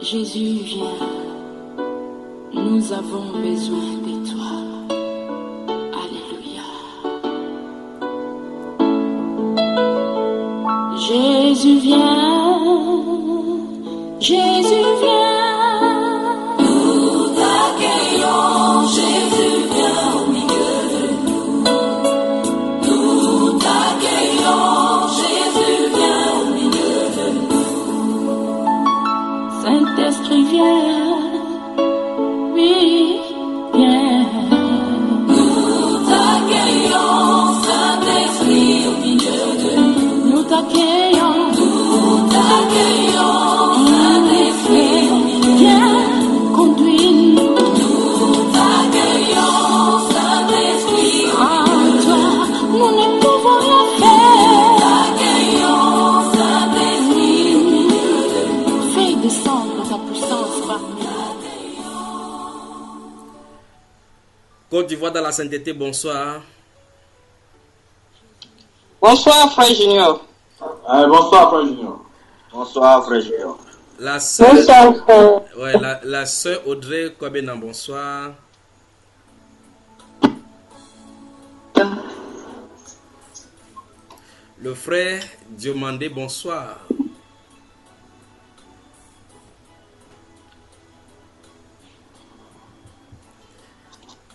Jésus, viens, nous avons besoin de toi. Alléluia. Jésus, viens, Jésus, viens. Nous t'accueillons, Jésus, viens au milieu de nous. Nous t'accueillons, Jésus, viens au milieu de nous. Saint-Esprit, viens. Oui, viens. Nous t'accueillons, Saint-Esprit, au milieu de nous. Nous t'accueillons, Saint-Esprit, au milieu. Viens, conduis-nous. Nous t'accueillons, Saint-Esprit, en toi, nous ne pouvons rien faire. Nous t'accueillons, Saint-Esprit, au milieu de nous. Fais descendre ta puissance parmi nous. Côte d'Ivoire dans la sainteté, bonsoir. Bonsoir, frère Junior. Bonsoir, frère Junior. Bonsoir, frère Junior. La sœur, Bonsoir, frère. ouais, la sœur Audrey Kobena, bonsoir. Le frère Diomandé, bonsoir.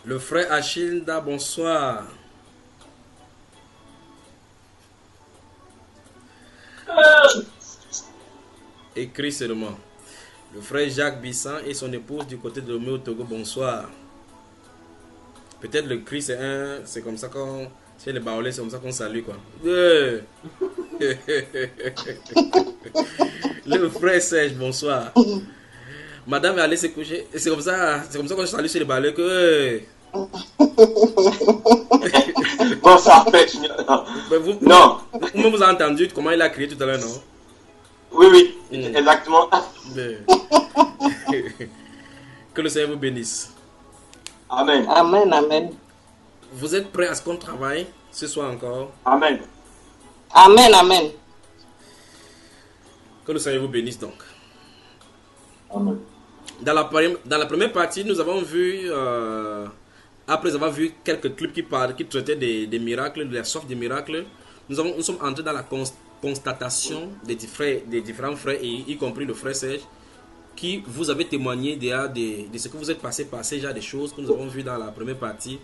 Le frère Achilda, bonsoir. Écrit seulement. Le frère Jacques Bissan et son épouse du côté de Lomé au Togo, bonsoir. Peut-être le cri c'est comme ça qu'on, c'est les baolés, c'est comme ça qu'on salue quoi. Le frère Serge, bonsoir. Madame est allée se coucher. Et c'est comme ça qu'on salue chez les baolés que. Bonsoir, frère Junior. Non. Vous avez entendu comment il a crié tout à l'heure, non? Oui, exactement. Que le Seigneur vous bénisse. Amen. Amen, amen. Vous êtes prêts à ce qu'on travaille ce soir encore? Amen. Amen, amen. Que le Seigneur vous bénisse donc. Amen. Dans la première partie, nous avons vu, après avoir vu quelques clips qui traitaient des miracles, de la soif des miracles, nous sommes entrés dans la constatation des différents frères, y compris le frère Serge, qui vous avez témoigné de ce que vous êtes passé par ces genres de choses que nous avons vu dans la première partie,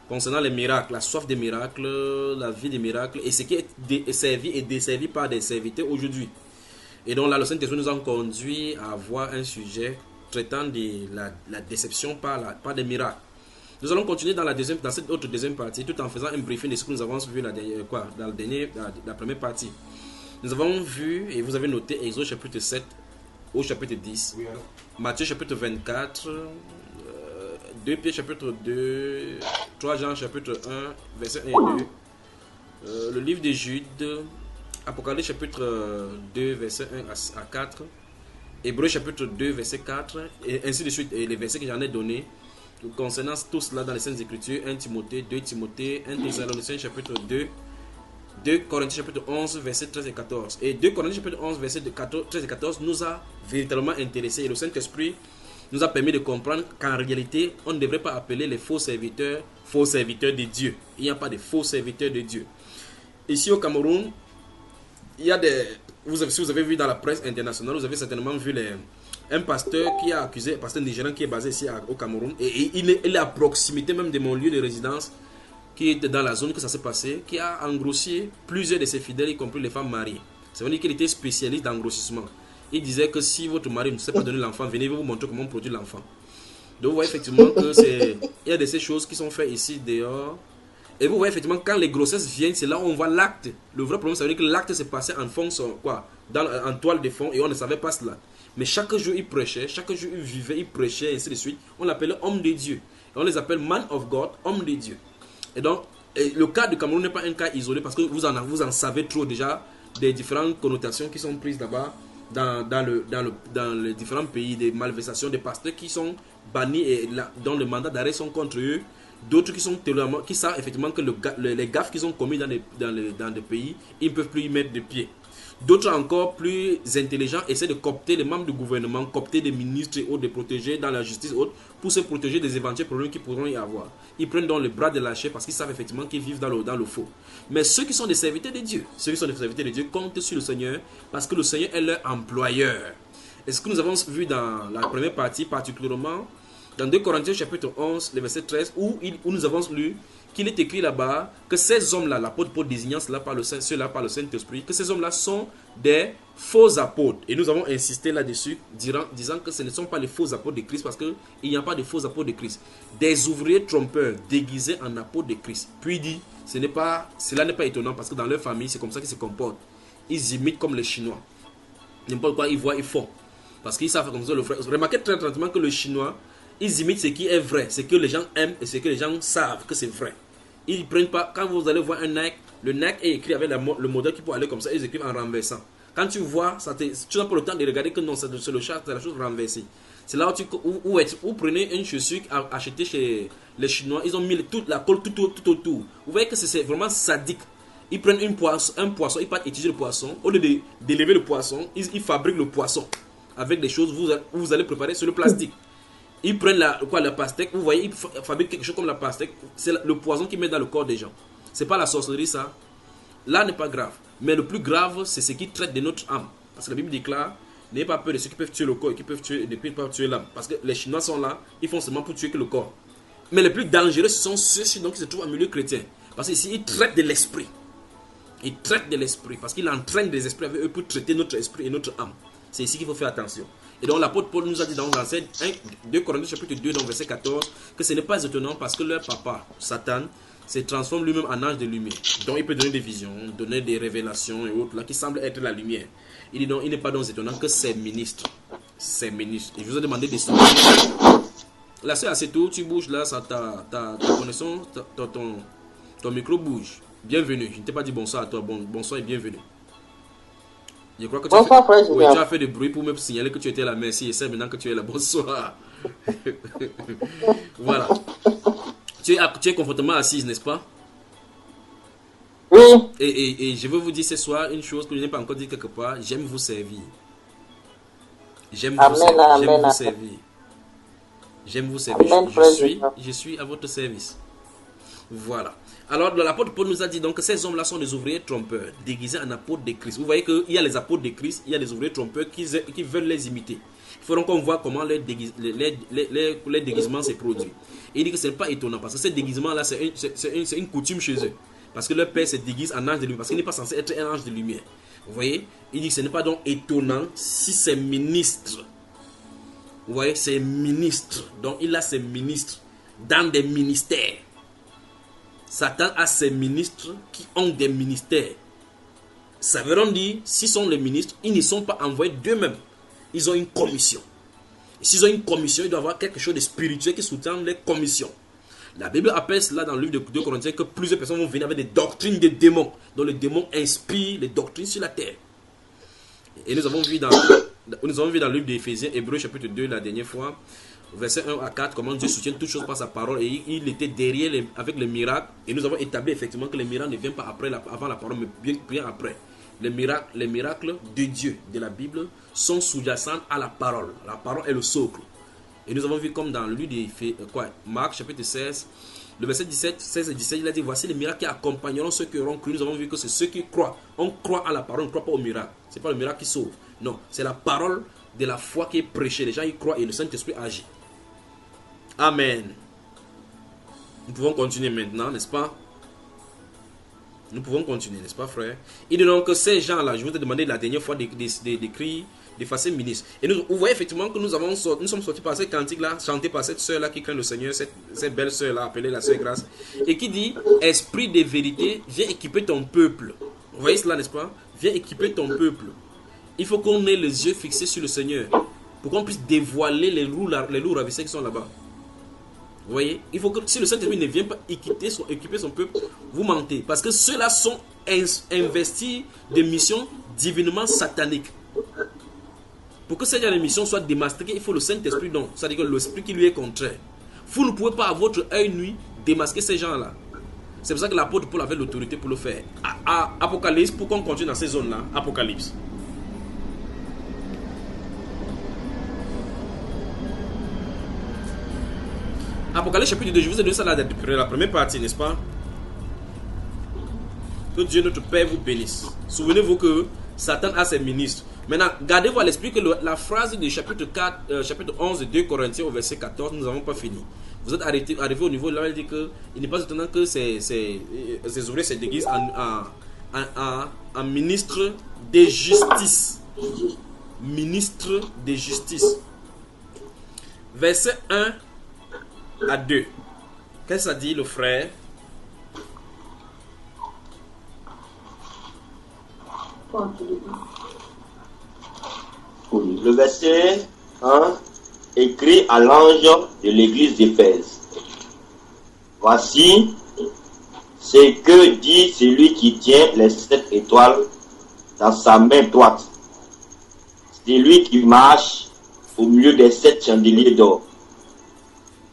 concernant les miracles, la soif des miracles, la vie des miracles, et ce qui est servi et desservi par des serviteurs aujourd'hui. Et donc là, le Saint-Esprit nous a conduit à voir un sujet traitant de la déception par des miracles. Nous allons continuer dans cette autre deuxième partie, tout en faisant un briefing de ce que nous avons vu dans la première partie. Nous avons vu, et vous avez noté, Exode chapitre 7 au chapitre 10, oui, Matthieu chapitre 24, 2 Pierre chapitre 2, 3 Jean chapitre 1, verset 1 et 2, le livre de Jude, Apocalypse chapitre 2, verset 1 à 4, Hébreu chapitre 2, verset 4, et ainsi de suite, et les versets que j'en ai donnés, concernant tout cela dans les Saintes Écritures, 1 Timothée, 2 Timothée, 1 Thessaloniciens chapitre 2, 2 Corinthiens chapitre 11, verset 13 et 14. Et 2 Corinthiens chapitre 11, verset 13 et 14 nous a véritablement intéressés. Et le Saint-Esprit nous a permis de comprendre qu'en réalité, on ne devrait pas appeler les faux serviteurs de Dieu. Il n'y a pas de faux serviteurs de Dieu. Ici au Cameroun, il y a si vous avez vu dans la presse internationale, vous avez certainement vu un pasteur qui a accusé, un pasteur nigérian qui est basé ici au Cameroun, et il est à proximité même de mon lieu de résidence, qui est dans la zone que ça s'est passé, qui a engrossé plusieurs de ses fidèles, y compris les femmes mariées. Ça veut dire qu'il était spécialiste d'engrossissement. Il disait que si votre mari ne sait pas donner l'enfant, venez vous montrer comment on produit l'enfant. Donc vous voyez effectivement que il y a de ces choses qui sont faites ici dehors. Et vous voyez effectivement quand les grossesses viennent, c'est là où on voit l'acte. Le vrai problème, ça veut dire que l'acte s'est passé en fond, en toile de fond, et on ne savait pas cela. Mais chaque jour il prêchait, chaque jour il vivait, il prêchait, et ainsi de suite. On l'appelait homme de Dieu. Et on les appelle man of God, homme de Dieu. Et donc, le cas du Cameroun n'est pas un cas isolé parce que vous en savez trop déjà des différentes connotations qui sont prises là-bas dans les différents pays, des malversations, des pasteurs qui sont bannis et dont le mandat d'arrêt sont contre eux. D'autres qui savent effectivement que les gaffes qu'ils ont commis dans des pays, ils ne peuvent plus y mettre de pied. D'autres encore plus intelligents essaient de coopter les membres du gouvernement, coopter des ministres et autres, de protéger dans la justice et autres, pour se protéger des éventuels problèmes qu'ils pourront y avoir. Ils prennent dans le bras de la chair parce qu'ils savent effectivement qu'ils vivent dans le faux. Mais ceux qui sont des serviteurs de Dieu, comptent sur le Seigneur parce que le Seigneur est leur employeur. Et ce que nous avons vu dans la première partie, particulièrement dans 2 Corinthiens chapitre 11, le verset 13, où nous avons lu qu'il est écrit là-bas que ces hommes-là, l'apôtre Paul désignant cela par le Saint-Esprit, que ces hommes-là sont des faux apôtres. Et nous avons insisté là-dessus, disant que ce ne sont pas les faux apôtres de Christ, parce qu'il n'y a pas de faux apôtres de Christ. Des ouvriers trompeurs déguisés en apôtres de Christ. Puis il dit, cela n'est pas étonnant, parce que dans leur famille, c'est comme ça qu'ils se comportent. Ils imitent comme les Chinois. N'importe quoi ils voient, ils font. Parce qu'ils savent comme ça le frère. Remarquez très tranquillement que le Chinois, ils imitent ce qui est vrai, ce que les gens aiment et ce que les gens savent que c'est vrai. Ils ne prennent pas, quand vous allez voir un Nike, le Nike est écrit avec le modèle qui peut aller comme ça, ils écrivent en renversant. Quand tu vois, tu n'as pas le temps de regarder que non, c'est le chat, c'est la chose renversée. C'est là où vous prenez une chaussure achetée chez les Chinois, ils ont mis toute la colle tout autour. Vous voyez que c'est vraiment sadique. Ils prennent un poisson, ils partent utiliser le poisson, au lieu d'élever le poisson, ils fabriquent le poisson avec des choses, vous allez préparer sur le plastique. Ils prennent la pastèque, vous voyez, ils fabriquent quelque chose comme la pastèque. C'est le poison qu'ils mettent dans le corps des gens. C'est pas la sorcellerie, ça. Là n'est pas grave. Mais le plus grave, c'est ce qui traite de notre âme. Parce que la Bible déclare, n'ayez pas peur de ceux qui peuvent tuer le corps et qui peuvent pas tuer l'âme. Parce que les Chinois sont là, ils font seulement pour tuer que le corps. Mais les plus dangereux, ce sont ceux-ci qui se trouvent en milieu chrétien. Parce qu'ici, ils traitent de l'esprit. Ils traitent de l'esprit. Parce qu'ils entraînent des esprits avec eux pour traiter notre esprit et notre âme. C'est ici qu'il faut faire attention. Et donc l'apôtre Paul nous a dit dans 2 Corinthiens chapitre 2, dans verset 14, que ce n'est pas étonnant parce que leur papa, Satan, se transforme lui-même en ange de lumière. Donc il peut donner des visions, donner des révélations et autres, là, qui semblent être la lumière. Il dit donc, il n'est pas donc étonnant que ses ministres. Et je vous ai demandé de se là, c'est assez tôt, tu bouges là, ça, ta connexion, ton micro bouge. Bienvenue. Je ne t'ai pas dit bonsoir à toi, bonsoir et bienvenue. Je crois que tu as fait du bruit pour me signaler que tu étais là. Merci. Et c'est maintenant que tu es là. Bonsoir. Voilà. Tu es confortablement assise, n'est-ce pas? Oui. Et je veux vous dire ce soir une chose que je n'ai pas encore dit quelque part. J'aime vous servir. J'aime vous servir. J'aime vous servir. Je suis à votre service. Voilà. Alors, l'apôtre Paul nous a dit donc que ces hommes-là sont des ouvriers trompeurs, déguisés en apôtres de Christ. Vous voyez qu'il y a les apôtres de Christ, il y a les ouvriers trompeurs qui veulent les imiter. Il faudra qu'on voit comment les déguisements se produisent. Et il dit que ce n'est pas étonnant, parce que ces déguisements-là, c'est une coutume chez eux. Parce que leur père se déguise en ange de lumière, parce qu'il n'est pas censé être un ange de lumière. Vous voyez? Il dit que ce n'est pas donc étonnant si ces ministres, vous voyez, ces ministres, donc il a ses ministres dans des ministères. Satan a ses ministres qui ont des ministères. Ça veut dire, s'ils sont les ministres, ils ne sont pas envoyés d'eux-mêmes. Ils ont une commission. Et s'ils ont une commission, il doit y avoir quelque chose de spirituel qui soutient les commissions. La Bible appelle cela dans le livre de 2 Corinthiens que plusieurs personnes vont venir avec des doctrines des démons. Donc les démons inspirent les doctrines sur la terre. Et nous avons vu dans le livre d'Éphésiens, Hébreux chapitre 2, la dernière fois, verset 1 à 4, comment Dieu soutient toutes choses par sa parole, et il était derrière avec les miracles, et nous avons établi effectivement que les miracles ne viennent pas avant la parole, mais bien après. Les miracles de Dieu, de la Bible, sont sous-jacents à la parole. La parole est le socle. Et nous avons vu comme dans le livre de Marc chapitre 16, le verset 16 et 17, il a dit, voici les miracles qui accompagneront ceux qui auront cru. Nous avons vu que c'est ceux qui croient. On croit à la parole, on ne croit pas au miracle. Ce n'est pas le miracle qui sauve. Non, c'est la parole de la foi qui est prêchée. Les gens y croient et le Saint-Esprit agit. Amen. Nous pouvons continuer maintenant, n'est-ce pas? Nous pouvons continuer, n'est-ce pas, frère? Il dit donc que ces gens-là, je vous ai demandé la dernière fois d'écrire, d'effacer ministre. Et vous voyez effectivement que nous sommes sortis par cette cantique-là, chantée par cette sœur-là qui craint le Seigneur, cette belle sœur-là, appelée la sœur Grâce, et qui dit, esprit de vérité, viens équiper ton peuple. Vous voyez cela, n'est-ce pas? Viens équiper ton peuple. Il faut qu'on ait les yeux fixés sur le Seigneur, pour qu'on puisse dévoiler les loups ravissés qui sont là-bas. Vous voyez, il faut que si le Saint-Esprit ne vient pas équiper son peuple, vous mentez. Parce que ceux-là sont investis de missions divinement sataniques. Pour que cette mission soit démasquée, il faut le Saint-Esprit donc. C'est-à-dire que l'esprit qui lui est contraire. Vous ne pouvez pas à votre œil nuit démasquer ces gens-là. C'est pour ça que l'apôtre Paul avait l'autorité pour le faire. Apocalypse, pourquoi on continue dans ces zones-là? Apocalypse. Apocalypse chapitre 2, je vous ai donné ça la première partie, n'est-ce pas? Que Dieu notre Père vous bénisse. Souvenez-vous que Satan a ses ministres. Maintenant, gardez-vous à l'esprit que la phrase du chapitre 11 de 2 Corinthiens au verset 14, nous n'avons pas fini. Vous êtes arrivé au niveau là, il dit que il n'est pas étonnant que ces ouvriers cette église en ministre de justice. Ministre de justice. Verset 1 à 2. Qu'est-ce que ça dit le frère? Le verset 1 écrit à l'ange de l'église d'Éphèse. Voici ce que dit celui qui tient les 7 étoiles dans sa main droite. C'est lui qui marche au milieu des 7 chandeliers d'or.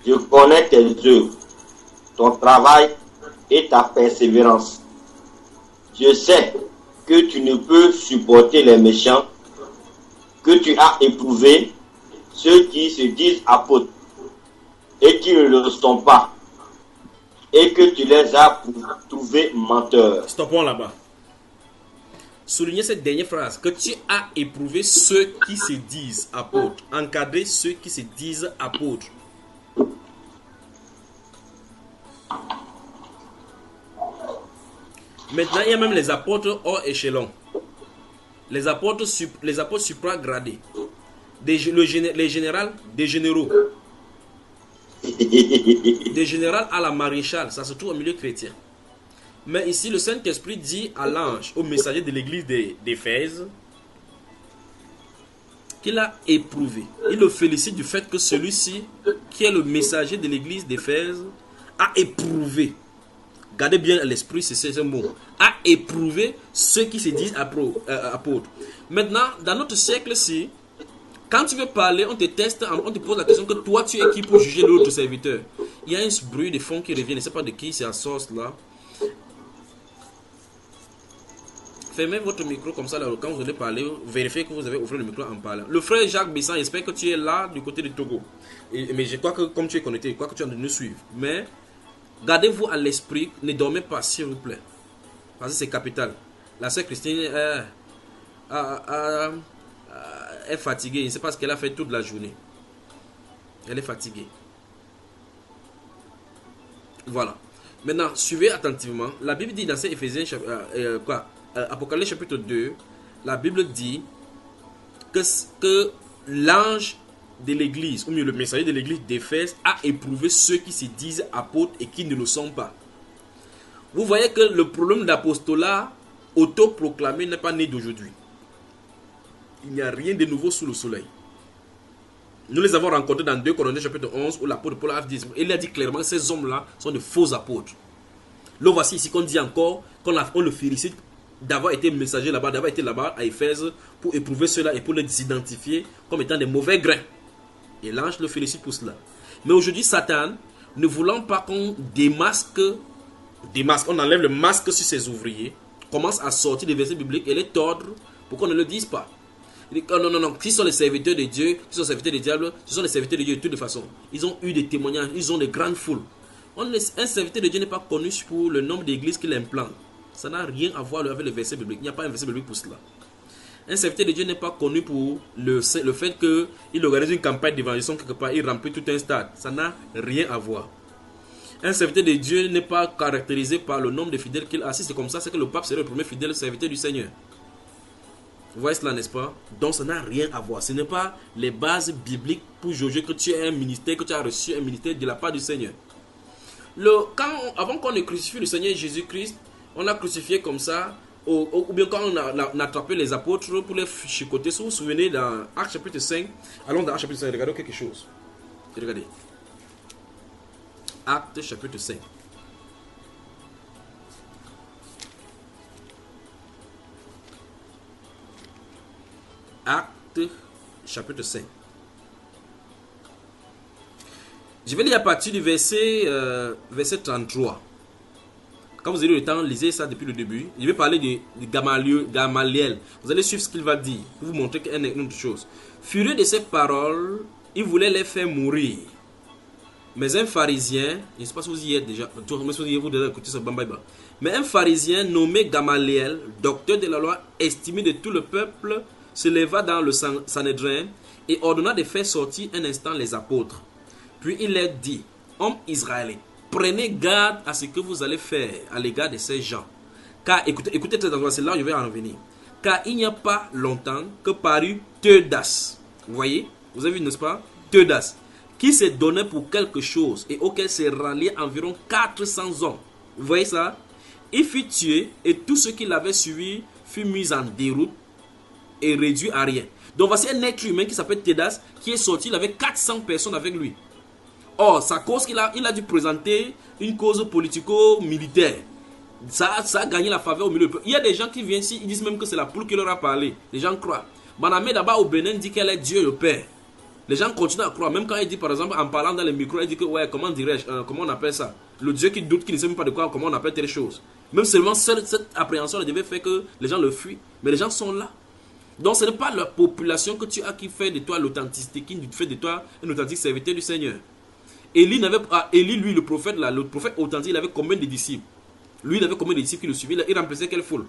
Je connais tes œuvres, ton travail et ta persévérance. Je sais que tu ne peux supporter les méchants, que tu as éprouvé ceux qui se disent apôtres et qui ne le sont pas, et que tu les as trouvés menteurs. Stoppons là-bas. Soulignez cette dernière phrase, que tu as éprouvé ceux qui se disent apôtres. Encadrez ceux qui se disent apôtres. Maintenant, il y a même les apôtres hors échelon. Les apôtres supragradés. Les généraux, des généraux. Des généraux à la maréchale. Ça se trouve au milieu chrétien. Mais ici, le Saint-Esprit dit à l'ange, au messager de l'église d'Éphèse, qu'il a éprouvé. Il le félicite du fait que celui-ci, qui est le messager de l'église d'Éphèse, a éprouvé. Gardez bien à l'esprit, c'est un mot. A éprouvé ceux qui se disent apôtres. Maintenant, dans notre siècle-ci, quand tu veux parler, on te teste, on te pose la question que toi, tu es qui pour juger l'autre serviteur. Il y a un bruit de fond qui revient, je ne sais pas de qui, c'est la source là. Fermez votre micro comme ça, là, quand vous allez parler, vérifiez que vous avez ouvert le micro en parlant. Le frère Jacques Bessan, j'espère que tu es là du côté du Togo. Mais je crois que comme tu es connecté, je crois que tu es en train de nous suivre. Mais gardez-vous à l'esprit, ne dormez pas s'il vous plaît. Parce que c'est capital. La sœur Christine est fatiguée. Je ne sais pas ce qu'elle a fait toute la journée. Elle est fatiguée. Voilà. Maintenant, suivez attentivement. La Bible dit dans ces Éphésiens, Apocalypse chapitre 2, la Bible dit que l'ange de l'église, ou mieux le messager de l'église d'Éphèse, a éprouvé ceux qui se disent apôtres et qui ne le sont pas. Vous voyez que le problème d'apostolat autoproclamé n'est pas né d'aujourd'hui. Il n'y a rien de nouveau sous le soleil. Nous les avons rencontrés dans 2 Corinthiens chapitre 11 où l'apôtre Paul a dit, il a dit clairement que ces hommes-là sont de faux apôtres. Là, voici ici qu'on dit encore, qu'on le félicite d'avoir été messager là-bas, d'avoir été là-bas à Éphèse pour éprouver cela et pour les identifier comme étant des mauvais grains. Et l'ange le félicite pour cela. Mais aujourd'hui, Satan, ne voulant pas qu'on démasque, on enlève le masque sur ses ouvriers, commence à sortir des versets bibliques et les tordre pour qu'on ne le dise pas. Il dit, non, qui sont les serviteurs de Dieu, qui sont les serviteurs du diable, ce sont les serviteurs de Dieu de toute façon. Ils ont eu des témoignages, ils ont des grandes foules. Un serviteur de Dieu n'est pas connu pour le nombre d'églises qu'il implante. Ça n'a rien à voir avec le verset biblique. Il n'y a pas un verset biblique pour cela. Un serviteur de Dieu n'est pas connu pour le fait qu'il organise une campagne d'évangélisation quelque part, il remplit tout un stade. Ça n'a rien à voir. Un serviteur de Dieu n'est pas caractérisé par le nombre de fidèles qu'il a. Si c'est comme ça, c'est que le pape serait le premier fidèle serviteur du Seigneur. Vous voyez cela, n'est-ce pas? Donc ça n'a rien à voir. Ce n'est pas les bases bibliques pour juger que tu es un ministère, que tu as reçu un ministère de la part du Seigneur. Avant qu'on ne crucifie le Seigneur Jésus-Christ, on l'a crucifié comme ça, ou bien quand on a attrapé les apôtres pour les chicoter. Si vous vous souvenez dans Actes chapitre 5, allons dans Actes chapitre 5, regardez quelque chose. Regardez. Actes chapitre 5. Actes chapitre 5. Je vais lire à partir du verset 33. Quand vous avez le temps, lisez ça depuis le début. Je vais parler de Gamaliel. Vous allez suivre ce qu'il va dire pour vous montrer qu'il y a une autre chose. Furieux de ces paroles, il voulait les faire mourir. Mais un pharisien, je ne sais pas si vous y êtes déjà, mais un pharisien nommé Gamaliel, docteur de la loi, estimé de tout le peuple, se leva dans le Sanhédrin et ordonna de faire sortir un instant les apôtres. Puis il leur dit, hommes israélites, prenez garde à ce que vous allez faire à l'égard de ces gens. Car, écoutez très attention, c'est là où je vais en revenir. Car il n'y a pas longtemps que parut Theudas. Vous voyez, vous avez vu, n'est-ce pas? Theudas, qui s'est donné pour quelque chose et auquel s'est rallié environ 400 hommes. Vous voyez ça? Il fut tué et tout ce qui l'avait suivi fut mis en déroute et réduit à rien. Donc voici un être humain qui s'appelle Theudas qui est sorti, il avait 400 personnes avec lui. Or, sa cause il a dû présenter une cause politico-militaire. Ça a gagné la faveur au milieu. Il y a des gens qui viennent ici, ils disent même que c'est la poule qui leur a parlé. Les gens croient. Banamé là-bas au Bénin dit qu'elle est Dieu le Père. Les gens continuent à croire. Même quand il dit par exemple, en parlant dans les micros, il dit que ouais, comment dirais-je, comment on appelle ça? Le Dieu qui doute, qui ne sait même pas de quoi, comment on appelle telle chose. Même seulement cette appréhension devait faire que les gens le fuient. Mais les gens sont là. Donc ce n'est pas la population que tu as qui fait de toi l'authenticité, qui fait de toi un authentique serviteur du Seigneur. Élie, lui, le prophète authentique, il avait combien de disciples? Lui, il avait combien de disciples qui le suivaient? Il remplaçait quelle foule?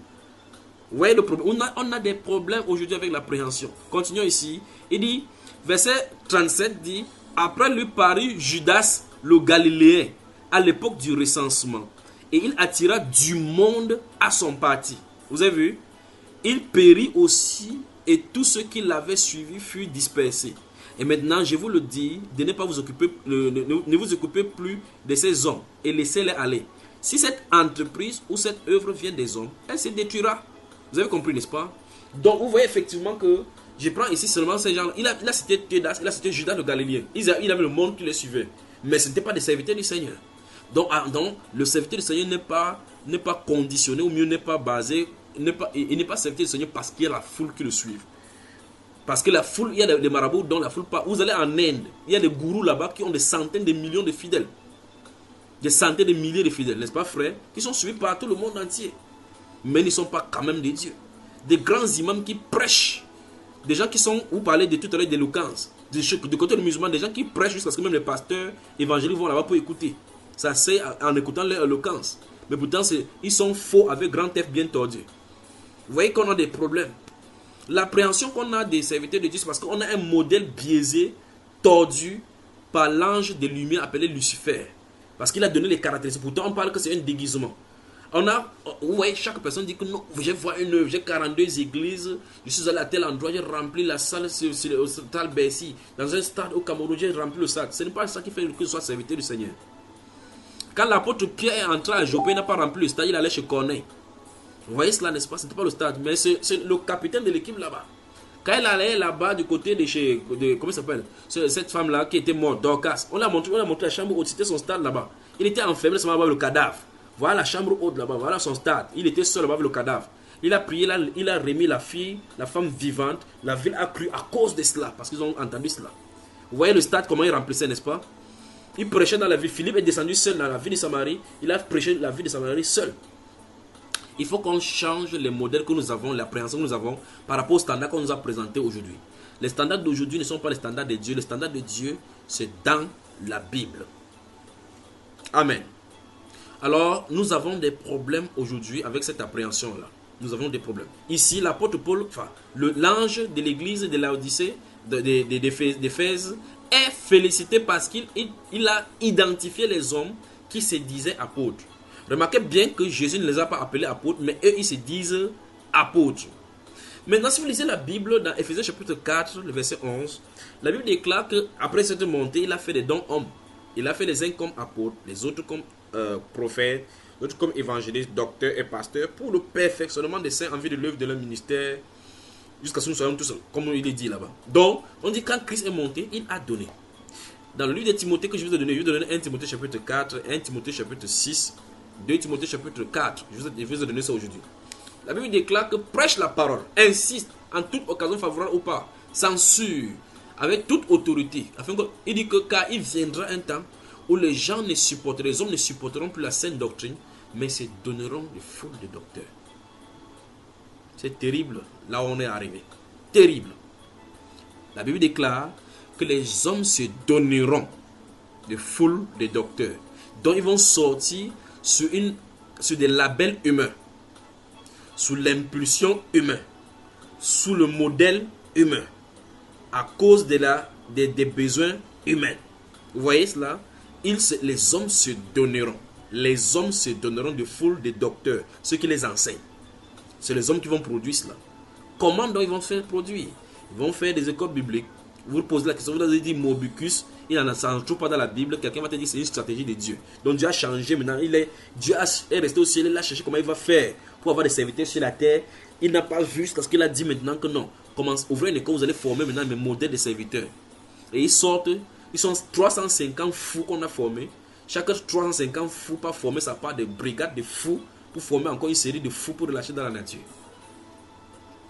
Vous voyez le problème? On a des problèmes aujourd'hui avec l'appréhension. Continuons ici. Il dit, verset 37 dit, après lui parut Judas le Galiléen à l'époque du recensement. Et il attira du monde à son parti. Vous avez vu? Il périt aussi et tous ceux qui l'avaient suivi furent dispersés. Et maintenant, je vous le dis, de ne pas vous occuper, ne vous occupez plus de ces hommes et laissez-les aller. Si cette entreprise ou cette œuvre vient des hommes, elle se détruira. Vous avez compris, n'est-ce pas? Donc, vous voyez effectivement que je prends ici seulement ces gens. Il a cité Theudas, il a cité Judas le Galiléen. Il avait le monde qui les suivait. Mais ce n'était pas des serviteurs du Seigneur. Donc, le serviteur du Seigneur n'est pas conditionné, ou mieux n'est pas basé, il n'est pas serviteur du Seigneur parce qu'il y a la foule qui le suit. Parce que la foule, il y a des marabouts dont la foule part. Vous allez en Inde, il y a des gourous là-bas qui ont des centaines de millions de fidèles. Des centaines de milliers de fidèles, n'est-ce pas frère? Qui sont suivis par tout le monde entier. Mais ils ne sont pas quand même des dieux. Des grands imams qui prêchent. Des gens qui sont, vous parlez de tout à l'heure d'éloquence. Du côté du musulman, des gens qui prêchent jusqu'à ce que même les pasteurs évangéliques vont là-bas pour écouter. Ça c'est en écoutant leur éloquence. Mais pourtant, ils sont faux avec grand F bien tordu. Vous voyez qu'on a des problèmes. L'appréhension qu'on a des serviteurs de Dieu, c'est parce qu'on a un modèle biaisé, tordu par l'ange de lumière appelé Lucifer. Parce qu'il a donné les caractéristiques. Pourtant, on parle que c'est un déguisement. Vous voyez, chaque personne dit que non, je vois une œuvre, j'ai 42 églises, je suis allé à tel endroit, j'ai rempli la salle au stade Bercy, dans un stade au Cameroun, j'ai rempli le stade. Ce n'est pas ça qui fait que je sois serviteur du Seigneur. Quand l'apôtre Pierre est entré à Joppé, il n'a pas rempli le stade, il allait chez Corneille. Vous voyez cela, n'est-ce pas? Ce n'était pas le stade, mais c'est le capitaine de l'équipe là-bas. Quand il allait là-bas du côté comment ça s'appelle? Cette femme-là qui était morte, Dorcas, on l'a montré la chambre haute, c'était son stade là-bas. Il était enfermé seulement avec le cadavre. Voilà la chambre haute là-bas, voilà son stade. Il était seul là-bas avec le cadavre. Il a prié, il a remis la fille, la femme vivante. La ville a cru à cause de cela, parce qu'ils ont entendu cela. Vous voyez le stade, comment il remplissait, n'est-ce pas? Il prêchait dans la ville. Philippe est descendu seul dans la ville de Samarie. Il a prêché la ville de Samarie seul. Il faut qu'on change les modèles que nous avons, l'appréhension que nous avons par rapport aux standards qu'on nous a présentés aujourd'hui. Les standards d'aujourd'hui ne sont pas les standards de Dieu. Les standards de Dieu, c'est dans la Bible. Amen. Alors, nous avons des problèmes aujourd'hui avec cette appréhension-là. Nous avons des problèmes. Ici, l'apôtre Paul, l'ange de l'église de Laodicée, d'Éphèse, est félicité parce qu'il a identifié les hommes qui se disaient apôtres. Remarquez bien que Jésus ne les a pas appelés apôtres, mais eux, ils se disent apôtres. Maintenant, si vous lisez la Bible dans Éphésiens chapitre 4, le verset 11, la Bible déclare qu'après cette montée, il a fait des dons hommes. Il a fait les uns comme apôtres, les autres comme prophètes, d'autres comme évangélistes, docteurs et pasteurs, pour le perfectionnement des saints en vue de l'œuvre de leur ministère, jusqu'à ce que nous soyons tous, comme il est dit là-bas. Donc, on dit quand Christ est monté, il a donné. Dans le livre de Timothée que je vous ai donné, je vous ai donné 1 Timothée chapitre 4, 1 Timothée chapitre 6, 2 Timothée chapitre 4. Je vous ai donné ça aujourd'hui. La Bible déclare que prêche la parole, insiste en toute occasion favorable ou pas, censure, avec toute autorité. Il dit que car il viendra un temps où les hommes ne supporteront plus la saine doctrine, mais se donneront de foule de docteurs. C'est terrible, là où on est arrivé. Terrible. La Bible déclare que les hommes se donneront de foule de docteurs. Donc ils vont sortir sur des labels humains, sous l'impulsion humaine, sous le modèle humain, à cause des besoins humains. Vous voyez cela? Les hommes se donneront. Les hommes se donneront de foule de docteurs, ceux qui les enseignent. C'est les hommes qui vont produire cela. Comment donc ils vont faire produire? Ils vont faire des écoles bibliques. Vous posez la question, vous avez dit Morbicus, il n'en trouve pas dans la Bible. Quelqu'un va te dire que c'est une stratégie de Dieu. Donc Dieu a changé maintenant. Dieu est resté au ciel, il a cherché comment il va faire pour avoir des serviteurs sur la terre. Il n'a pas vu parce qu'il a dit maintenant que non. Ouvrez une école, vous allez former maintenant mes modèles de serviteurs. Et ils sortent, ils sont 350 fous qu'on a formés. Chaque 350 fous pas formés, ça part de brigades de fous pour former encore une série de fous pour relâcher dans la nature.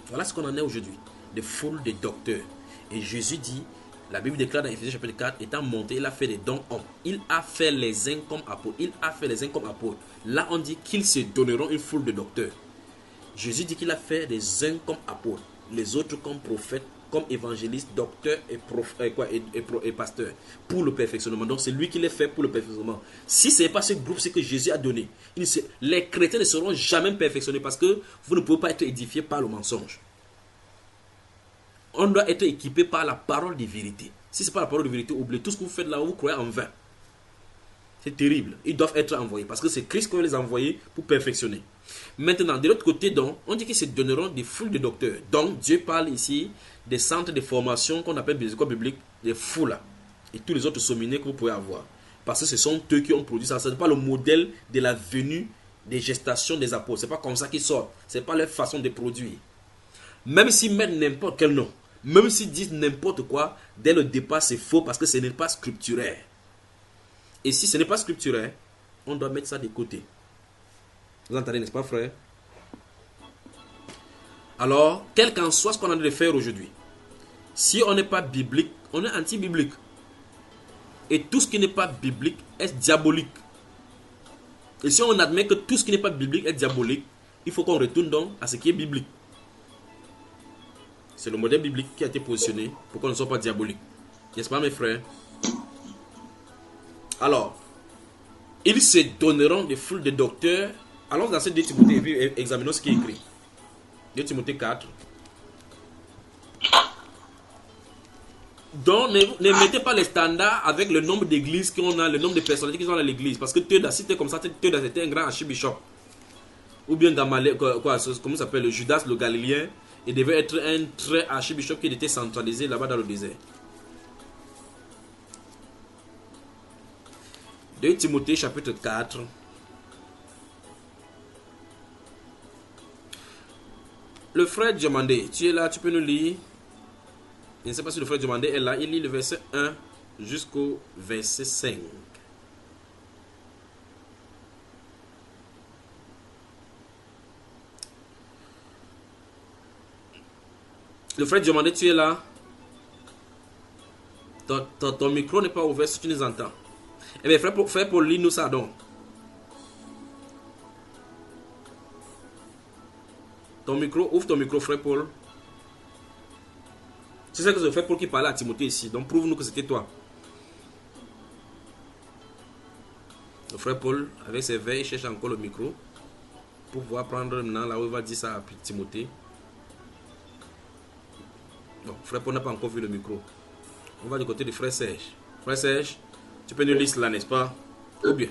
Voilà ce qu'on en est aujourd'hui. Des foules de docteurs. Et Jésus dit, la Bible déclare dans Éphésiens chapitre 4, étant monté, il a fait des dons hommes. Il a fait les uns comme apôtres. Il a fait les uns comme apôtres. Là, on dit qu'ils se donneront une foule de docteurs. Jésus dit qu'il a fait des uns comme apôtres, les autres comme prophètes, comme évangélistes, docteurs et pasteurs, pour le perfectionnement. Donc, c'est lui qui les fait pour le perfectionnement. Si ce n'est pas ce groupe, c'est que Jésus a donné. Les chrétiens ne seront jamais perfectionnés parce que vous ne pouvez pas être édifiés par le mensonge. On doit être équipé par la parole de vérité. Si ce n'est pas la parole de vérité, oubliez tout ce que vous faites là, vous croyez en vain. C'est terrible. Ils doivent être envoyés parce que c'est Christ qui va les envoyer pour perfectionner. Maintenant, de l'autre côté, donc, on dit qu'ils se donneront des foules de docteurs. Donc, Dieu parle ici des centres de formation qu'on appelle des écoles bibliques, des foules et tous les autres sommeliers que vous pouvez avoir. Parce que ce sont eux qui ont produit ça. Ce n'est pas le modèle de la venue des gestations des apôtres. Ce n'est pas comme ça qu'ils sortent. Ce n'est pas leur façon de produire. Même s'ils mettent n'importe quel nom, même s'ils disent n'importe quoi, dès le départ, c'est faux parce que ce n'est pas scripturaire. Et si ce n'est pas scripturaire, on doit mettre ça de côté. Vous entendez, n'est-ce pas, frère? Alors, quel qu'en soit ce qu'on a de faire aujourd'hui, si on n'est pas biblique, on est anti-biblique. Et tout ce qui n'est pas biblique est diabolique. Et si on admet que tout ce qui n'est pas biblique est diabolique, il faut qu'on retourne donc à ce qui est biblique. C'est le modèle biblique qui a été positionné pour qu'on ne soit pas diabolique. N'est-ce pas, mes frères? Alors, ils se donneront des foules de docteurs. Allons dans ce 2 Timothée et puis examinons ce qui est écrit. 2 Timothée 4. Donc, ne mettez pas les standards avec le nombre d'églises qu'on a, le nombre de personnalités qui sont dans l'église. Parce que Teudas, si tu es comme ça, Teudas était un grand archibishop. Ou bien Gamaliel, comment ça s'appelle, Judas le Galiléen. Il devait être un très archibishop qui était centralisé là-bas dans le désert. 2 Timothée chapitre 4. Le frère Diomandé, tu es là, tu peux nous lire. Je ne sais pas si le frère Diomandé est là. Il lit le verset 1 jusqu'au verset 5. Le frère Diomandé, tu es là. Ton micro n'est pas ouvert si tu nous entends. Eh bien, frère Paul, lis-nous ça donc. Ouvre ton micro, frère Paul. Tu sais que c'est le frère Paul qui parlait à Timothée ici. Donc, prouve-nous que c'était toi. Le frère Paul, avec ses verres, il cherche encore le micro. Pour pouvoir prendre maintenant là où il va dire ça à Timothée. Non, frère Paul n'a pas encore vu le micro. On va du côté de frère Serge. Frère Serge, tu peux nous lire cela, n'est-ce pas? Ou bien?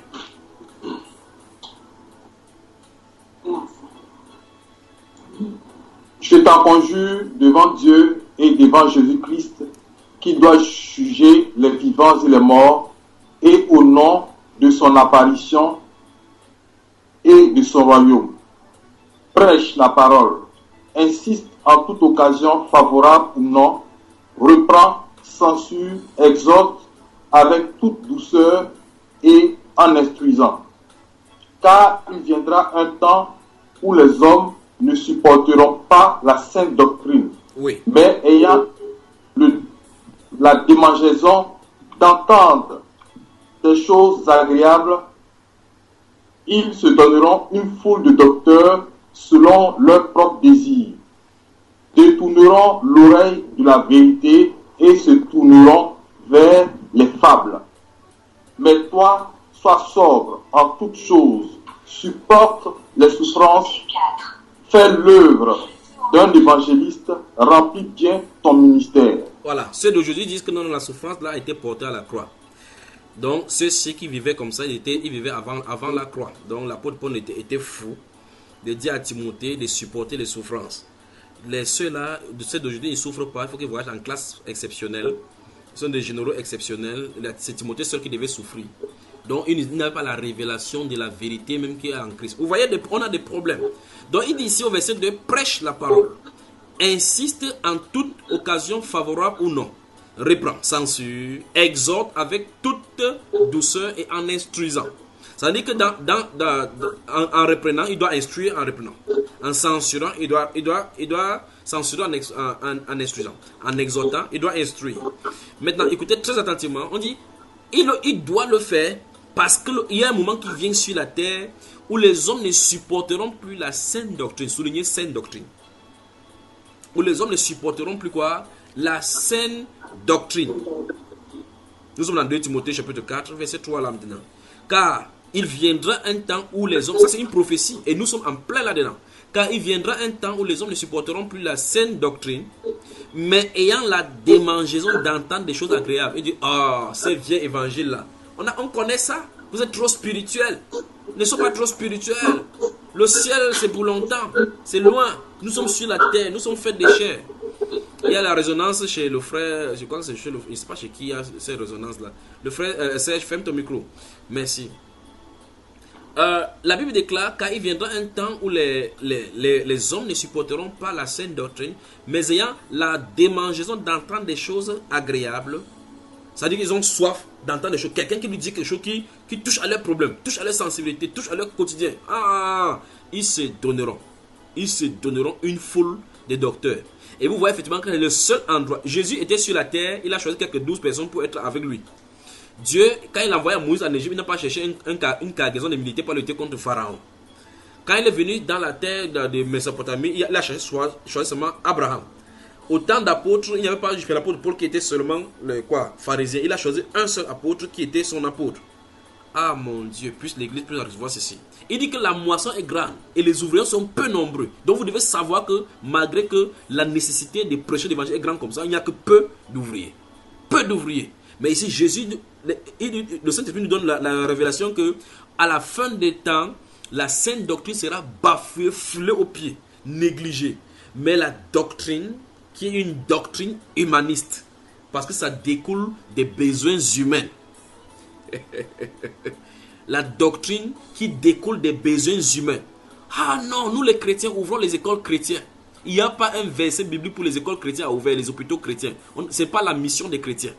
Je t'en conjure devant Dieu et devant Jésus-Christ, qui doit juger les vivants et les morts, et au nom de son apparition et de son royaume. Prêche la parole, insiste en toute occasion favorable ou non, reprend, censure, exhorte avec toute douceur et en instruisant. Car il viendra un temps où les hommes ne supporteront pas la sainte doctrine, oui, mais ayant la démangeaison d'entendre des choses agréables, ils se donneront une foule de docteurs selon leurs propres désirs, détourneront l'oreille de la vérité et se tourneront vers les fables. Mais toi, sois sobre en toutes choses, supporte les souffrances, fais l'œuvre d'un évangéliste, remplis bien ton ministère. Voilà, ceux d'aujourd'hui disent que non, la souffrance là a été portée à la croix. Donc ceux qui vivaient comme ça, ils vivaient avant la croix. Donc l'apôtre Paul était fou de dire à Timothée de supporter les souffrances. Ceux d'aujourd'hui, ils ne souffrent pas, il faut qu'ils voyagent en classe exceptionnelle. Ils sont des généraux exceptionnels. C'est Timothée seul qui devait souffrir. Donc il n'avait pas la révélation de la vérité même qui est en Christ. Vous voyez, on a des problèmes. Donc il dit ici au verset 2, prêche la parole. Insiste en toute occasion favorable ou non. Reprend, censure, exhorte avec toute douceur et en instruisant. Ça veut dire que en reprenant, il doit instruire en reprenant. En censurant, il doit censurer en instruisant. En exhortant, il doit instruire. Maintenant, écoutez très attentivement. On dit, il doit le faire parce qu'il y a un moment qui vient sur la terre où les hommes ne supporteront plus la saine doctrine. Soulignez saine doctrine. Où les hommes ne supporteront plus quoi? La saine doctrine. Nous sommes dans 2 Timothée chapitre 4, verset 3 là maintenant. Car il viendra un temps où les hommes, ça c'est une prophétie, et nous sommes en plein là-dedans. Car il viendra un temps où les hommes ne supporteront plus la saine doctrine, mais ayant la démangeaison d'entendre des choses agréables. Il dit, ce vieux évangile là, on connaît ça, vous êtes trop spirituel. Ne soyez pas trop spirituel. Le ciel c'est pour longtemps, c'est loin. Nous sommes sur la terre, nous sommes faits de chair. Il y a la résonance chez le frère, je crois que c'est chez le frère, je ne sais pas chez qui il y a ces résonances-là. Le frère Serge, ferme ton micro. Merci. La Bible déclare qu'il viendra un temps où les hommes ne supporteront pas la saine doctrine, mais ayant la démangeaison d'entendre des choses agréables. C'est-à-dire qu'ils ont soif d'entendre des choses. Quelqu'un qui lui dit quelque chose qui touche à leurs problèmes, touche à leur sensibilité, touche à leur quotidien. Ils se donneront. Ils se donneront une foule de docteurs. Et vous voyez effectivement que c'est le seul endroit. Jésus était sur la terre, il a choisi quelques 12 personnes pour être avec lui. Dieu, quand il a envoyé Moïse en Égypte, il n'a pas cherché une cargaison de militaires pour lutter contre Pharaon. Quand il est venu dans la terre de Mésopotamie, il a choisi seulement Abraham. Au temps d'apôtres, il n'y avait pas jusqu'à l'apôtre Paul qui était seulement pharisien. Il a choisi un seul apôtre qui était son apôtre. Ah mon Dieu, puisse l'Église puisse recevoir ceci. Il dit que la moisson est grande et les ouvriers sont peu nombreux. Donc vous devez savoir que malgré que la nécessité de prêcher l'évangile est grande comme ça, il n'y a que peu d'ouvriers. Peu d'ouvriers. Mais ici, Jésus, le Saint-Esprit nous donne la révélation que à la fin des temps, la saine doctrine sera bafouée, foulée aux pieds, négligée. Mais la doctrine, qui est une doctrine humaniste, parce que ça découle des besoins humains. La doctrine qui découle des besoins humains. Ah non, nous les chrétiens ouvrons les écoles chrétiennes. Il n'y a pas un verset biblique pour les écoles chrétiennes à ouvrir, les hôpitaux chrétiens. Ce n'est pas la mission des chrétiens.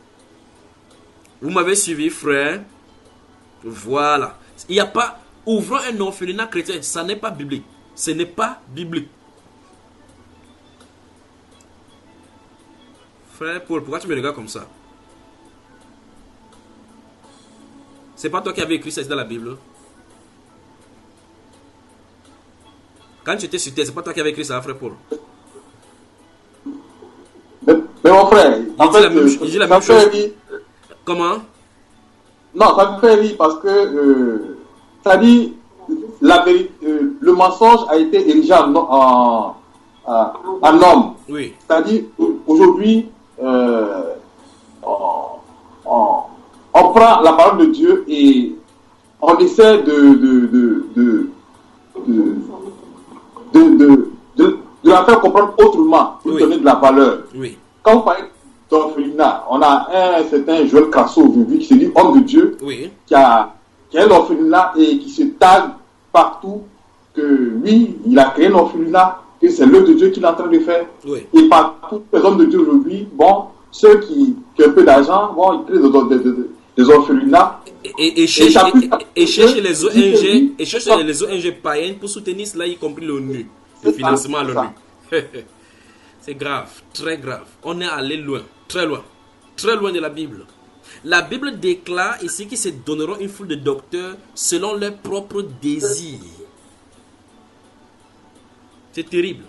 Vous m'avez suivi, frère? Voilà. Il n'y a pas... Ouvrons un orphelinat chrétien, ça n'est pas biblique. Ce n'est pas biblique. Frère Paul, pourquoi tu me regardes comme ça? C'est pas toi qui avais écrit ça dans la Bible. Quand tu étais sur terre, c'est pas toi qui avais écrit ça, frère Paul. Mais mon frère, il dit la même chose. Comment? Non, ça me fait rire parce que ça dit la vérité, le mensonge a été érigé en homme. Oui. C'est-à-dire aujourd'hui, on prend la parole de Dieu et on essaie de la faire comprendre autrement, pour donner de la valeur. Oui. Quand on parle d'orphelinat, on a un certain Joël Crasso aujourd'hui qui se dit homme de Dieu, oui, qui a un orphelinat et qui se tague partout que oui, il a créé un orphelinat, que c'est l'œuvre de Dieu qu'il est en train de faire. Oui. Et partout, les hommes de Dieu aujourd'hui, bon, ceux qui ont un peu d'argent, bon, ils créent des orphelinats. Et cherchent les ONG, et cherchent les ONG païennes pour soutenir cela, y compris l'ONU, le financement à l'ONU. C'est grave, très grave. On est allé loin, très loin de la Bible. La Bible déclare ici qu'ils se donneront une foule de docteurs selon leurs propres désirs. C'est terrible.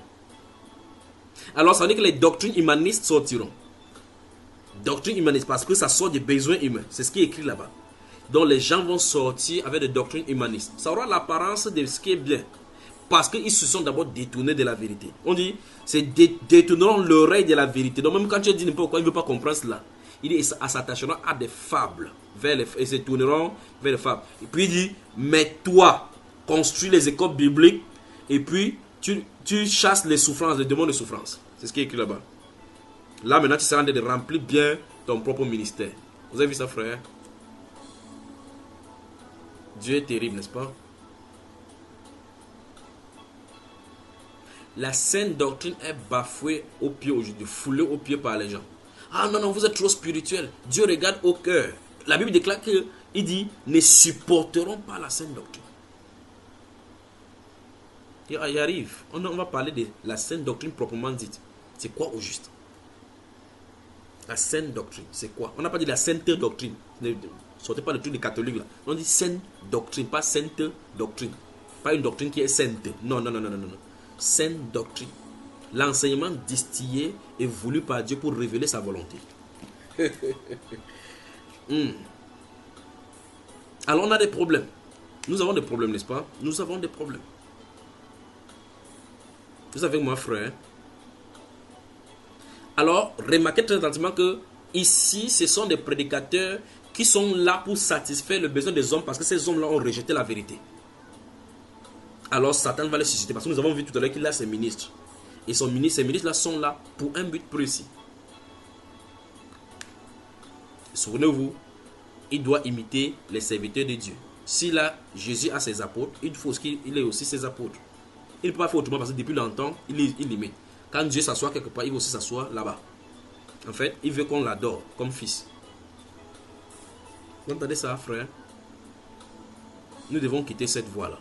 Alors ça veut dire que les doctrines humanistes sortiront. Doctrines humanistes parce que ça sort des besoins humains. C'est ce qui est écrit là-bas. Donc les gens vont sortir avec des doctrines humanistes. Ça aura l'apparence de ce qui est bien. Parce qu'ils se sont d'abord détournés de la vérité. On dit, c'est détourneront l'oreille de la vérité. Donc même quand tu dis n'importe quoi, il ne veut pas comprendre cela. Il dit, s'attacheront à des fables. Et se tourneront vers les fables. Et puis il dit, mais toi, construis les écoles bibliques. Et puis, tu chasses les souffrances, les démons de souffrance. C'est ce qui est écrit là-bas. Là, maintenant, tu seras en train de remplir bien ton propre ministère. Vous avez vu ça, frère? Dieu est terrible, n'est-ce pas? La saine doctrine est bafouée au pied aujourd'hui, foulée au pied par les gens. Ah non, non, vous êtes trop spirituel. Dieu regarde au cœur. La Bible déclare que, il dit, ne supporteront pas la saine doctrine. Il arrive. On va parler de la saine doctrine proprement dite. C'est quoi au juste? La saine doctrine, c'est quoi? On n'a pas dit la sainte doctrine. Ne sortez pas le truc des catholiques là. On dit saine doctrine, pas sainte doctrine. Pas une doctrine qui est sainte. Non, non, non, non, non, non. Saine doctrine. L'enseignement distillé et voulu par Dieu pour révéler sa volonté. Alors on a des problèmes. Nous avons des problèmes, n'est-ce pas? Nous avons des problèmes. Vous savez, moi, frère. Alors, remarquez très attentivement que ici, ce sont des prédicateurs qui sont là pour satisfaire le besoin des hommes parce que ces hommes-là ont rejeté la vérité. Alors, Satan va les susciter parce que nous avons vu tout à l'heure qu'il a ses ministres. Et ces ministres-là sont là pour un but précis. Souvenez-vous, il doit imiter les serviteurs de Dieu. Si là, Jésus a ses apôtres, il faut qu'il ait aussi ses apôtres. Il ne peut pas faire autrement parce que depuis longtemps, il l'imite. Quand Dieu s'assoit quelque part, il veut aussi s'asseoir là-bas. En fait, il veut qu'on l'adore comme fils. Vous entendez ça, frère? Nous devons quitter cette voie-là.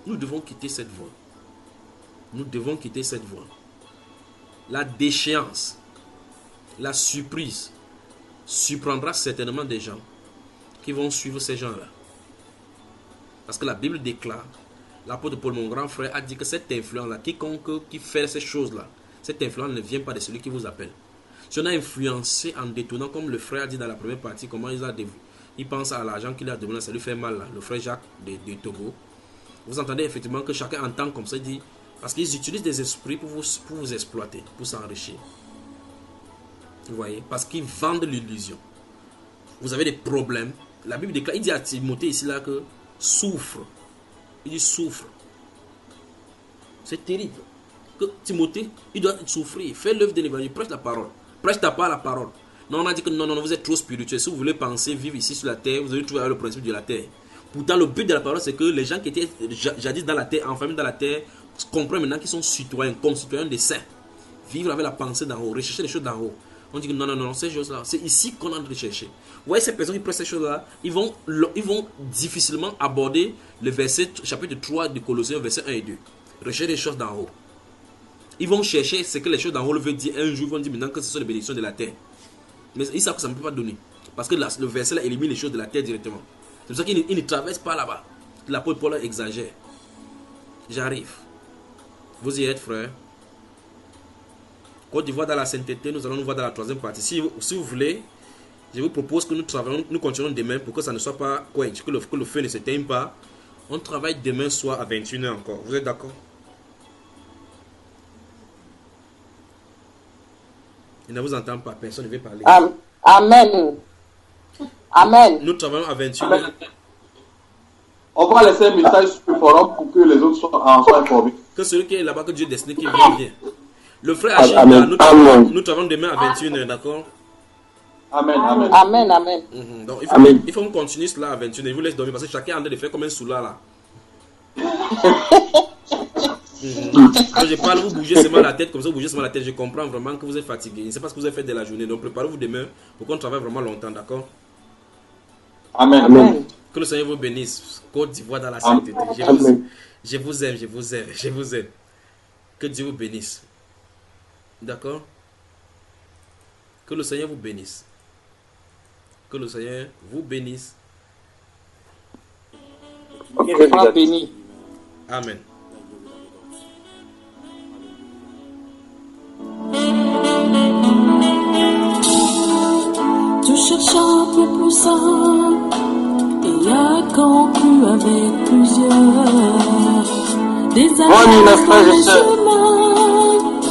Nous devons quitter cette voie. Nous devons quitter cette voie. La déchéance, la surprise, surprendra certainement des gens qui vont suivre ces gens-là. Parce que la Bible déclare, l'apôtre Paul, mon grand frère, a dit que cette influence-là, quiconque qui fait ces choses-là, cette influence ne vient pas de celui qui vous appelle. Si on a influencé en détournant, comme le frère a dit dans la première partie, comment il pense à l'argent qu'il a demandé, ça lui fait mal, là, le frère Jacques de Togo. Vous entendez effectivement que chacun entend comme ça, il dit, parce qu'ils utilisent des esprits pour vous exploiter, pour s'enrichir. Vous voyez, parce qu'ils vendent l'illusion. Vous avez des problèmes. La Bible déclare, il dit à Timothée ici là que souffre. Il dit souffre. C'est terrible. Que Timothée, il doit souffrir. Fais l'œuvre de l'évangile. Prêche la parole. Prêche ta part la parole. Non, on a dit que non, non, vous êtes trop spirituel. Si vous voulez penser, vivre ici sur la terre, vous allez trouver le principe de la terre. Pourtant, le but de la parole, c'est que les gens qui étaient jadis dans la terre, enfermés dans la terre, comprennent maintenant qu'ils sont citoyens, concitoyens des saints. Vivre avec la pensée d'en haut, rechercher les choses d'en haut. On dit que non, non, non, ces choses-là, c'est ici qu'on a de rechercher. Vous voyez, ces personnes qui prennent ces choses-là, ils vont difficilement aborder le verset, chapitre 3 de Colossiens, verset 1 et 2. Rechercher les choses d'en haut. Ils vont chercher ce que les choses d'en haut veulent dire. Un jour, ils vont dire maintenant que ce sont les bénédictions de la terre. Mais ils savent que ça ne peut pas donner. Parce que le verset là élimine les choses de la terre directement. C'est pour ça qu'ils ne traversent pas là-bas. L'apôtre Paul exagère. J'arrive. Vous y êtes, frère. Côte d'Ivoire dans la sainteté, nous allons nous voir dans la troisième partie. Si vous voulez, je vous propose que nous continuons demain pour que ça ne soit pas quench, que le feu ne s'éteigne pas. On travaille demain soir à 21h encore. Vous êtes d'accord? Je ne vous entends pas, personne ne veut parler. Amen. Amen. Nous travaillons à 21h. On va laisser un message sur le forum pour que les autres soient informés. Que celui qui est là-bas, que Dieu destine, qui vient. Le frère Achille, nous travaillons demain à 21h, d'accord? Amen, amen. Amen, amen. Donc, il faut qu'on continue cela à 21h. Je vous laisse dormir parce que chacun est en train de faire comme un soulard là. Quand je parle, vous bougez seulement la tête, comme ça vous bougez seulement la tête. Je comprends vraiment que vous êtes fatigué. Je ne sais pas ce que vous avez fait de la journée. Donc préparez-vous demain pour qu'on travaille vraiment longtemps, d'accord? Amen. Amen. Que le Seigneur vous bénisse. Côte d'Ivoire dans la sainteté. Je vous aime, je vous aime, je vous aime. Que Dieu vous bénisse. D'accord? Que le Seigneur vous bénisse. Que le Seigneur vous bénisse. Sois béni. Amen. Tu cherches un peu plus simple et a conclu avec plusieurs. Des affaires des chemins.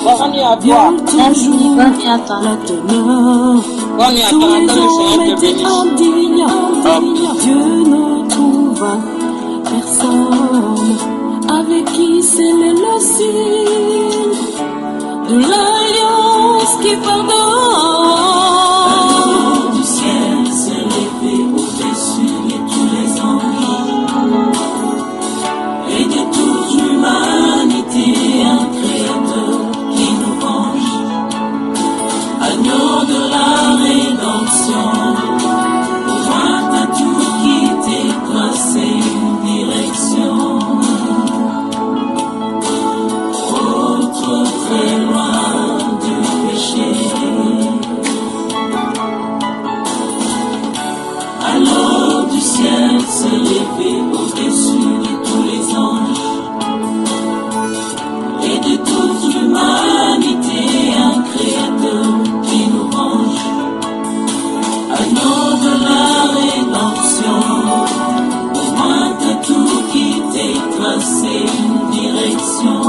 Bonne nuit à toi. Viennent toujours la teneur. Tous les hommes étaient indignes. Dieu ne trouva personne avec qui sceller le signe de l'alliance qui pardonne. Du ciel s'est levé au-dessus de tous les anges et de toute l'humanité, un créateur qui nous range, agneau de la rédemption, loin de tout quitter, tracer une direction, autre très loin du péché. Alors du ciel s'est levé au-dessus de tous les anges et de toute l'humanité, un créateur qui nous range, agneau de la rédemption, loin de tout quitter, tracer une direction,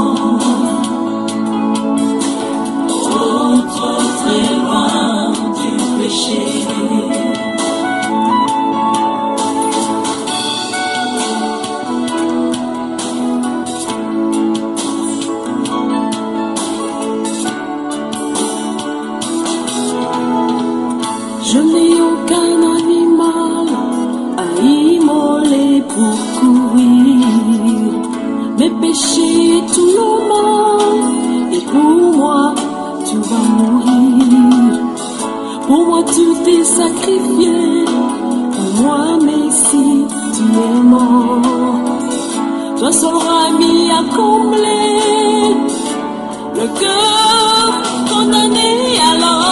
autre très loin du péché. Je n'ai aucun animal à immoler pour courir mes péchés et tout le mal, et pour moi tu vas mourir. Pour moi tu t'es sacrifié, pour moi Messie tu es mort. Toi seul auras mis à combler le cœur condamné alors.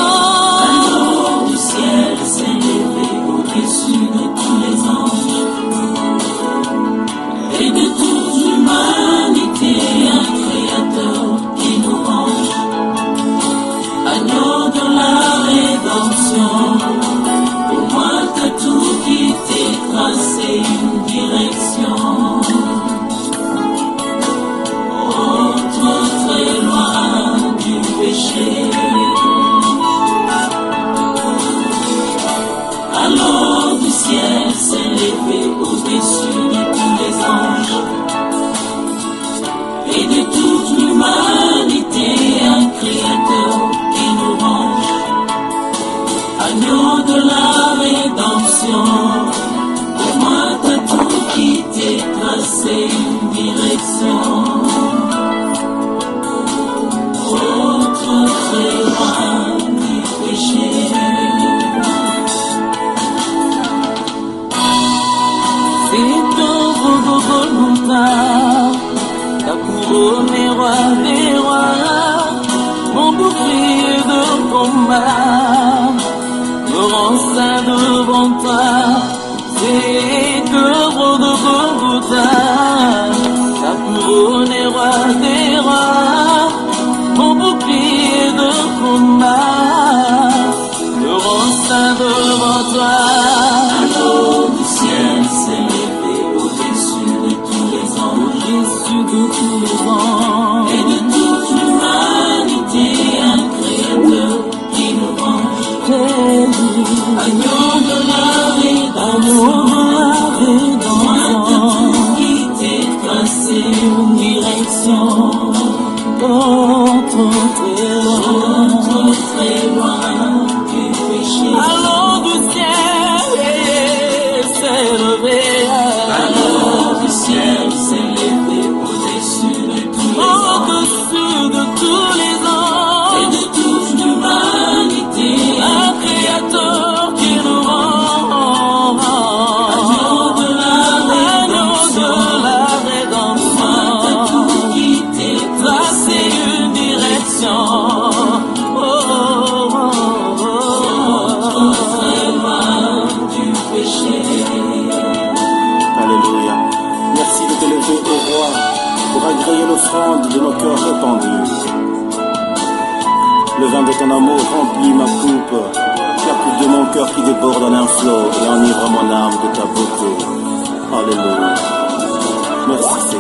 Du ciel s'est levé au-dessus de tous les anges et de toute l'humanité, un créateur qui nous range, agneau de la rédemption, au moins t'as tout quitté, tracé une direction, autre très loin du péché. Alors du ciel s'est levé au-dessus de tous les anges et de toute l'humanité, un créateur qui nous range, agneau de la rédemption, au moins t'as tout quitté, tracé une direction, autre très loin du péché. Ta couronne est roi des rois, mon bouclier de combat me rend saint devant toi. C'est que gros de Golgotha, ta couronne est roi des rois, mon bouclier de combat me rend saint devant toi. L'eau du ciel s'est levé au-dessus de tous les anges et de toute l'humanité, un créateur qui nous range, agneau de la rédemption, loin de tout quitter, tracer une direction, autre très loin du péché. Alors du ciel s'est levé, alors du ciel s'est levé au-dessus de tous les anges et de toute l'humanité, un créateur qui nous rend, agneau de la soit répandu. Le vin de ton amour remplit ma coupe, la coupe de mon cœur qui déborde en un flot et enivre mon âme de ta beauté. Alléluia. Merci Seigneur.